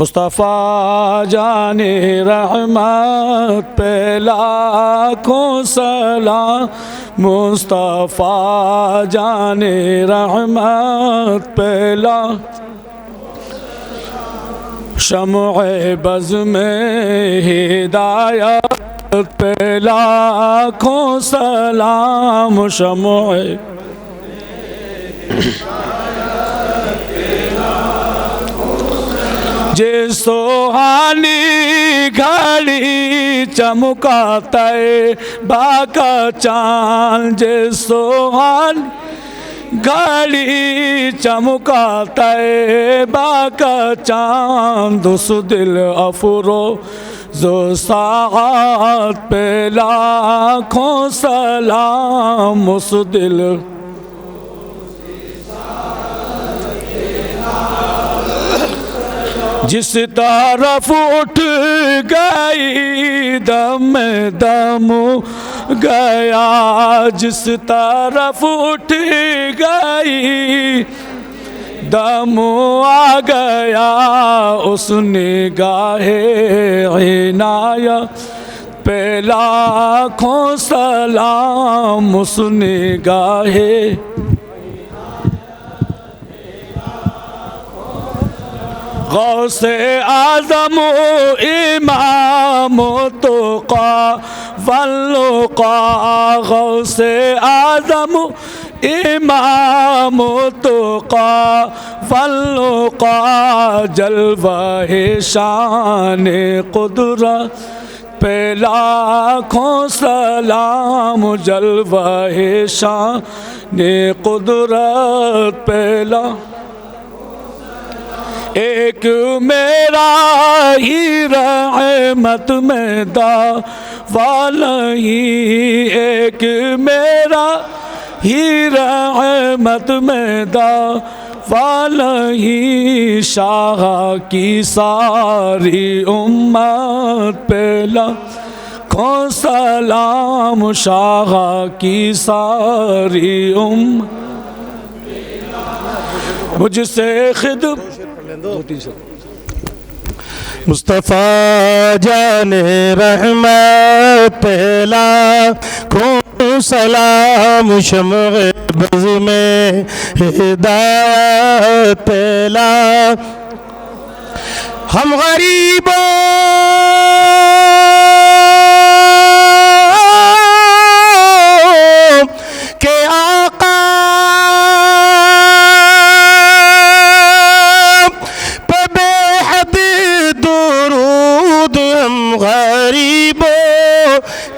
مصطفیٰ جان رحمت پہ لاکھوں سلام، مصطفیٰ جان رحمت پہ شمع بز میں ہدایت پہ لاکھوں سلام، شمع جس سوہانی گھڑی چمکا طیبہ کا چاند، جس سوہانی گھڑی چمکا طیبہ کا چاند، اس دل افروز و ساعت پہ لاکھوں سلام، اس دل جس طرف اٹھ گئی دم دم گیا، جس طرف اٹھ گئی دم آ گیا، اس نگاہ عنایت پہ لاکھوں سلام، اس نگاہ غوث اعظم امام تقی واللقا، غوث اعظم امام تقی واللقا، جلوہ شان قدرت پہ لاکھوں سلام، جلوہ شان قدرت پہ ایک میرا ہی رحمت میں دعویٰ نہیں، ایک میرا ہی رحمت میں دعویٰ نہیں، شاہ کی ساری امت پہ لاکھوں سلام، شاہ کی ساری امت مجھ سے خدمت مصطفیٰ جان رحمت پہ لاکھوں سلام، شمع بز میں ہدایت پہ ہم غریبوں کے آقا پہ بے حد درود، ہم غریبوں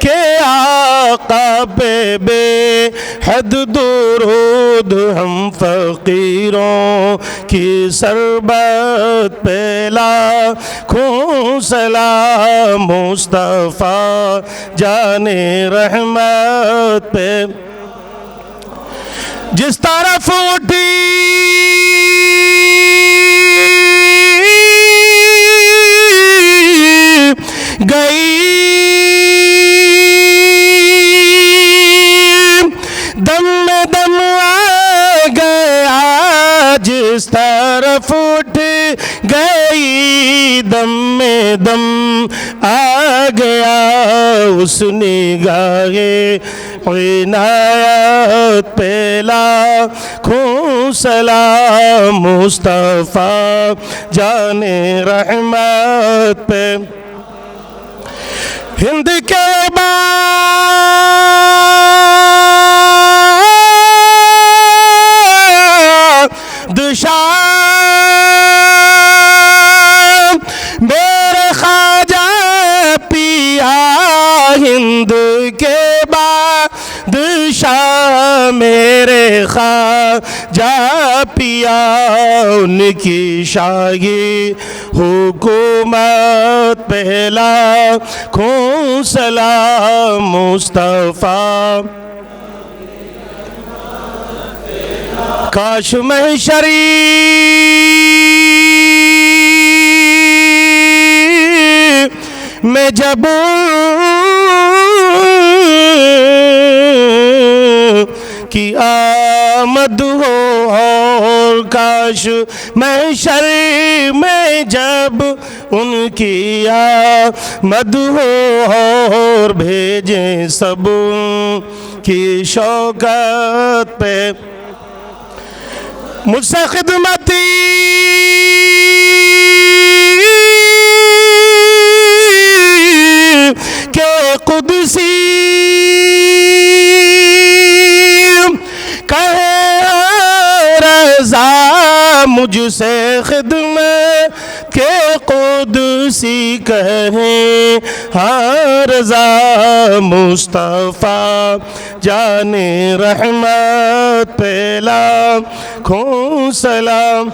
کے آقا پہ بے حد درود، ہم فقیروں کی سربت پہ لاکھوں سلام، مصطفیٰ جان رحمت پہ جس طرف اٹھی گئی دم میں دم آ گیا، جس طرف اٹھ گئی دم میں دم آ گیا، اس نگاہ عنایت پہ لاکھوں سلام، مصطفیٰ جان رحمت پہ ہند کے بادشاہ میرے خواجہ پیا، ہند کے بادشاہ میرے خواجہ پیا، ان کی شاہی حکومت پہ لاکھوں سلام، مصطفیٰ کاش محشری میں جب کی آمد ہو اور کاش محشر میں جب ان کی آمد ہو اور بھیجیں سب کی شوکت پہ مجھ سے خدمتی کہ قدسی مجھ سے خدمت کے قدسی کہیں ہاں رضا مصطفیٰ جان رحمت پہ لاکھوں سلام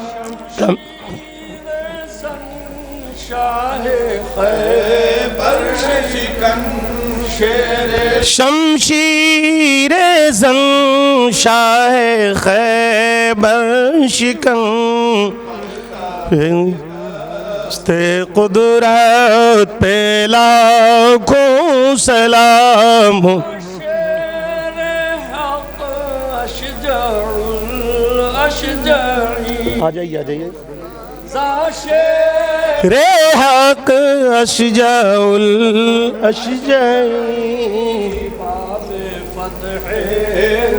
شمشیر زن شاہ خیبر شکن قدرت پہ لاکھوں سلام آ جائیے رے حق اشجاع الاشجاع باب فتح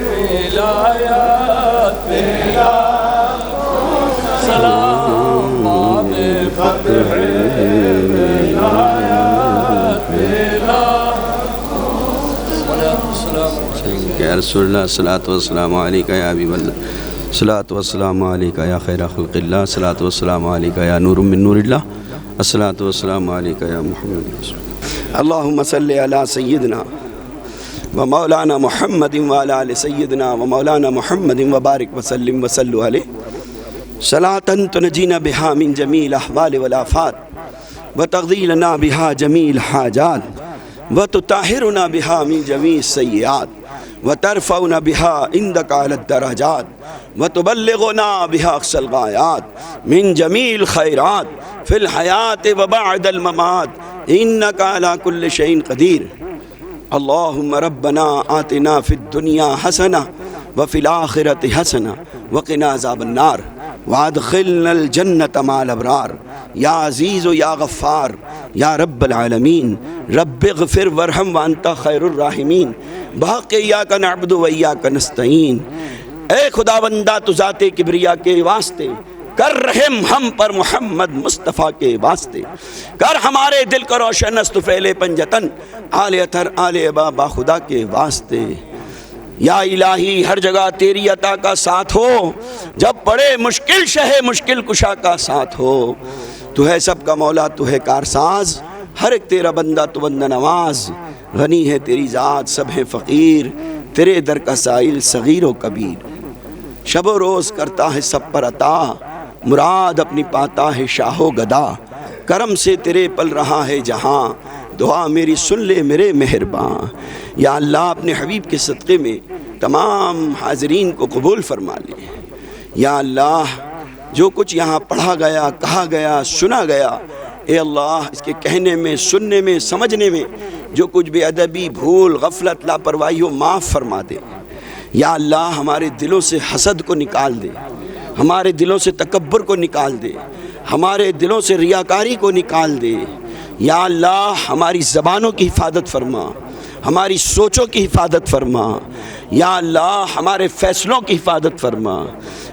ولایات پہ سلام باب فتح ولایات پہ یا رسول اللہ صلاۃ والسلام علیکہ یا حبیب اللہ صلاۃ والسلام علیکہ یا خیر خلق اللہ صلاۃ والسلام علیکہ یا نور من نور اللہ الصلاۃ والسلام علیکہ یا محمد رسول اللہم صلی علی سیدنا و مولانا محمد وعلی آل سیدنا و مولانا محمد وبارک وسلم وصلوا علیہ صلاۃ تنجینا بہا من جمیع الاحوال والآفات وتقضی لنا بہا جمیع الحاجات وتطہرنا بہا من جمیع السیئات وترفعنا بها عندك على الدرجات وتبلغنا بها أقصى الغايات من جميع الخيرات في الحياة وبعد الممات إنك على كل شيء قدير اللهم ربنا آتنا في الدنيا حسنة وفي الآخرة حسنة وقنا عذاب النار وادخلنا الجنة مع الأبرار یا عزیز و یا غفار یا رب العالمین رب اغفر ورحم وانت خیر الراحمین بحق ایاک نعبد و ایاک نستعین اے خدا بندہ تو ذات کبریا کے واسطے کر رحم ہم پر محمد مصطفیٰ کے واسطے کر ہمارے دل کو روشن استفیل پنجتن آل اطہر آل ابا با خدا کے واسطے یا الہی ہر جگہ تیری عطا کا ساتھ ہو جب پڑے مشکل شہ مشکل کشا کا ساتھ ہو تو ہے سب کا مولا تو ہے کارساز ہر ایک تیرا بندہ تو بندہ نواز غنی ہے تیری ذات سب ہے فقیر تیرے در کا سائل صغیر و کبیر شب و روز کرتا ہے سب پر عطا مراد اپنی پاتا ہے شاہ و گدا کرم سے تیرے پل رہا ہے جہاں دعا میری سن لے میرے مہرباں یا اللہ اپنے حبیب کے صدقے میں تمام حاضرین کو قبول فرما لے یا اللہ جو کچھ یہاں پڑھا گیا کہا گیا سنا گیا اے اللہ اس کے کہنے میں سننے میں سمجھنے میں جو کچھ بے ادبی بھول غفلت لاپرواہی ہو معاف فرما دے یا اللہ ہمارے دلوں سے حسد کو نکال دے ہمارے دلوں سے تکبر کو نکال دے ہمارے دلوں سے ریاکاری کو نکال دے یا اللہ ہماری زبانوں کی حفاظت فرما ہماری سوچوں کی حفاظت فرما یا اللہ ہمارے فیصلوں کی حفاظت فرما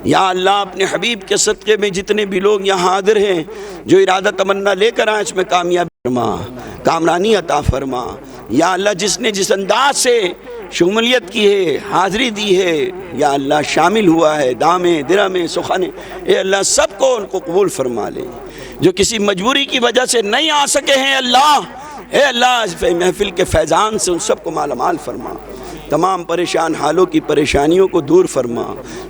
یا اللہ اپنے حبیب کے صدقے میں جتنے بھی لوگ یہاں حاضر ہیں جو ارادہ تمنا لے کر آئے اس میں کامیابی فرما کامرانی عطا فرما یا اللہ جس نے جس انداز سے شمولیت کی ہے حاضری دی ہے یا اللہ شامل ہوا ہے دامے درہمے سخانے اے اللہ سب کو ان کو قبول فرما لے جو کسی مجبوری کی وجہ سے نہیں آ سکے ہیں اللہ اے اللہ اس محفل کے فیضان سے ان سب کو مالا مال فرما تمام پریشان حالوں کی پریشانیوں کو دور فرما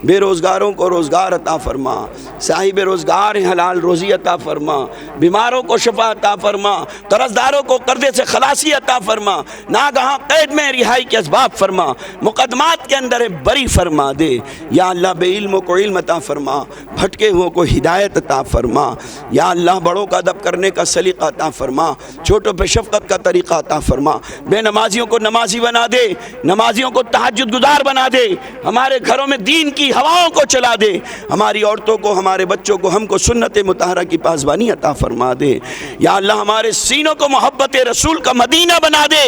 بے روزگاروں کو روزگار عطا فرما صاحب روزگار حلال روزی عطا فرما بیماروں کو شفا عطا فرما قرضداروں کو قرضے سے خلاصی عطا فرما ناگہاں قید میں رہائی کے اسباب فرما مقدمات کے اندر بری فرما دے یا اللہ بے علموں کو علم عطا فرما بھٹکے ہوئوں کو ہدایت عطا فرما یا اللہ بڑوں کا ادب کرنے کا سلیقہ عطا فرما چھوٹوں پہ شفقت کا طریقہ عطا فرما بے نمازیوں کو نمازی بنا دے نمازیوں کو تہجد گزار بنا دے، ہمارے گھروں میں دین کی ہواؤں کو چلا دے، ہماری عورتوں کو، ہمارے بچوں کو، ہم کو سنت مطہرہ کی پاسبانی عطا فرما دے۔ یا اللہ ہمارے سینوں کو محبت رسول کا مدینہ بنا دے،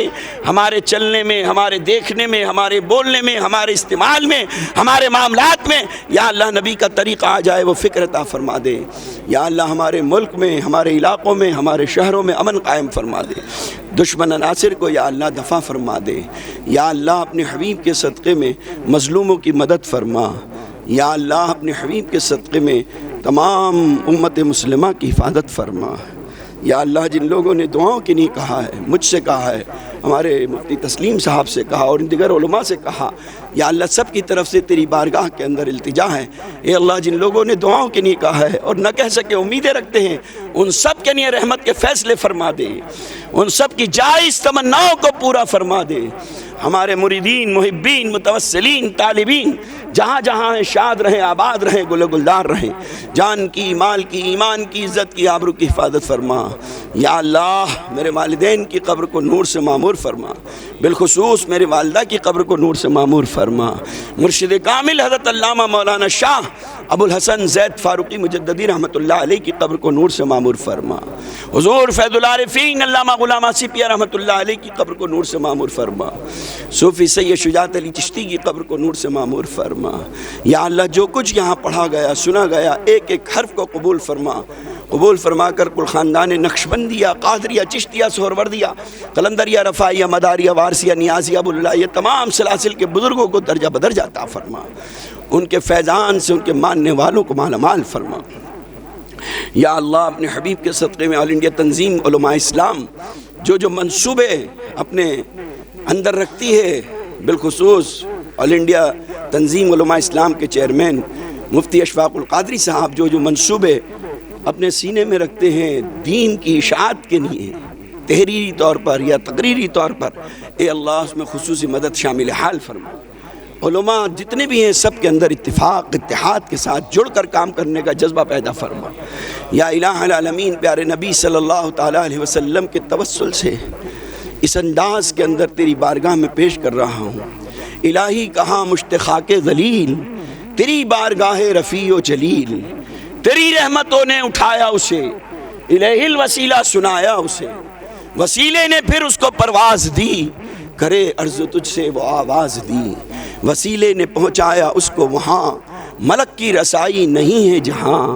ہمارے چلنے میں، ہمارے دیکھنے میں، ہمارے بولنے میں، ہمارے استعمال میں، ہمارے معاملات میں یا اللہ نبی کا طریقہ آ جائے، وہ فکر عطا فرما دے۔ یا اللہ ہمارے ملک میں، ہمارے علاقوں میں، ہمارے شہروں میں امن قائم فرما دے، دشمن عناصر کو یا اللہ دفع فرما دے۔ یا اللہ اپنے حبیب کے صدقے میں مظلوموں کی مدد فرما۔ یا اللہ اپنے حبیب کے صدقے میں تمام امت مسلمہ کی حفاظت فرما۔ یا اللہ جن لوگوں نے دعاؤں کے لیے کہا ہے، مجھ سے کہا ہے، ہمارے مفتی تسلیم صاحب سے کہا اور ان دیگر علماء سے کہا، یا اللہ سب کی طرف سے تیری بارگاہ کے اندر التجا ہے، اے اللہ جن لوگوں نے دعاؤں کے لیے کہا ہے اور نہ کہہ سکے امیدیں رکھتے ہیں، ان سب کے لیے رحمت کے فیصلے فرما دے، ان سب کی جائز تمناؤں کو پورا فرما دے۔ ہمارے مریدین، محبین، متوسلین، طالبین جہاں جہاں ہیں شاد رہیں، آباد رہیں، گل و گلدار رہیں، جان کی، مال کی، ایمان کی، عزت کی، آبرو کی حفاظت فرما۔ یا اللہ میرے والدین کی قبر کو نور سے معمور فرما، بالخصوص میرے والدہ کی قبر کو نور سے معمور فرما۔ مرشد کامل حضرت علامہ مولانا شاہ ابو الحسن زید فاروقی مجددی رحمۃ اللہ علیہ کی قبر کو نور سے معمور فرما۔ حضور فیض العارفین علامہ غلام آصفیہ رحمۃ اللہ علیہ کی قبر کو نور سے معمور فرما۔ صوفی سید شجاعت علی چشتی کی قبر کو نور سے معمور فرما۔ یا اللہ جو کچھ یہاں پڑھا گیا، سنا گیا، ایک ایک حرف کو قبول فرما، قبول فرما کر کل خاندان نقشبندیہ، قادریہ، چشتیہ، سہروردیہ، قلندریہ، رفاعیہ، مداریہ، وارثیہ، نیازیہ، ابو اللہ، یہ تمام سلاسل کے بزرگوں کو درجہ بدرجہ عطا فرما، ان کے فیضان سے ان کے ماننے والوں کو مالا مال فرما۔ یا اللہ اپنے حبیب کے صدقے میں آل انڈیا تنظیم علماء اسلام جو منصوبے اپنے اندر رکھتی ہے، بالخصوص آل انڈیا تنظیم علماء اسلام کے چیئرمین مفتی اشفاق القادری صاحب جو منصوبے اپنے سینے میں رکھتے ہیں دین کی اشاعت کے لیے، تحریری طور پر یا تقریری طور پر، اے اللہ اس میں خصوصی مدد شامل حال فرما۔ علماء جتنے بھی ہیں سب کے اندر اتفاق، اتحاد کے ساتھ جڑ کر کام کرنے کا جذبہ پیدا فرما۔ یا الہ العالمین پیارے نبی صلی اللہ تعالیٰ علیہ وسلم کے توسل سے اس انداز کے اندر تیری بارگاہ میں پیش کر رہا ہوں۔ الہی کہاں مشتخاک ذلیل، تیری بارگاہ رفیع و جلیل، تیری رحمتوں نے اٹھایا اسے، الہ الوسیلہ سنایا اسے، وسیلے نے پھر اس کو پرواز دی، کرے عرض تجھ سے وہ آواز دی، وسیلے نے پہنچایا اس کو وہاں، ملک کی رسائی نہیں ہے جہاں،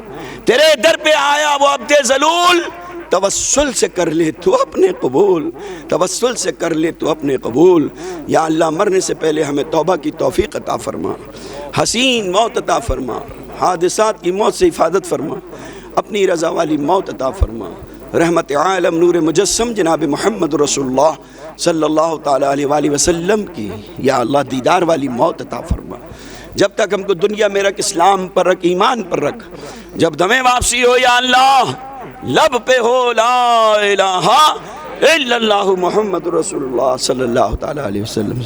تیرے در پہ آیا وہ عبد ذلول، توسل سے کر لے تو اپنے قبول، توسل سے کر لے تو اپنے قبول۔ یا اللہ مرنے سے پہلے ہمیں توبہ کی توفیق عطا فرما، حسین موت عطا فرما، حادثات کی موت سے حفاظت فرما، اپنی رضا والی موت عطا فرما۔ رحمت عالم نور مجسم جناب محمد رسول اللہ صلی اللہ تعالیٰ علیہ وآلہ وسلم کی یا اللہ دیدار والی موت عطا فرما۔ جب تک ہم کو دنیا میں رکھ، اسلام پر رکھ، ایمان پر رکھ، جب دمیں واپسی ہو یا اللہ لب پہ ہو لا الہ الا اللہ محمد رسول اللہ صلی اللہ تعالیٰ علیہ وسلم۔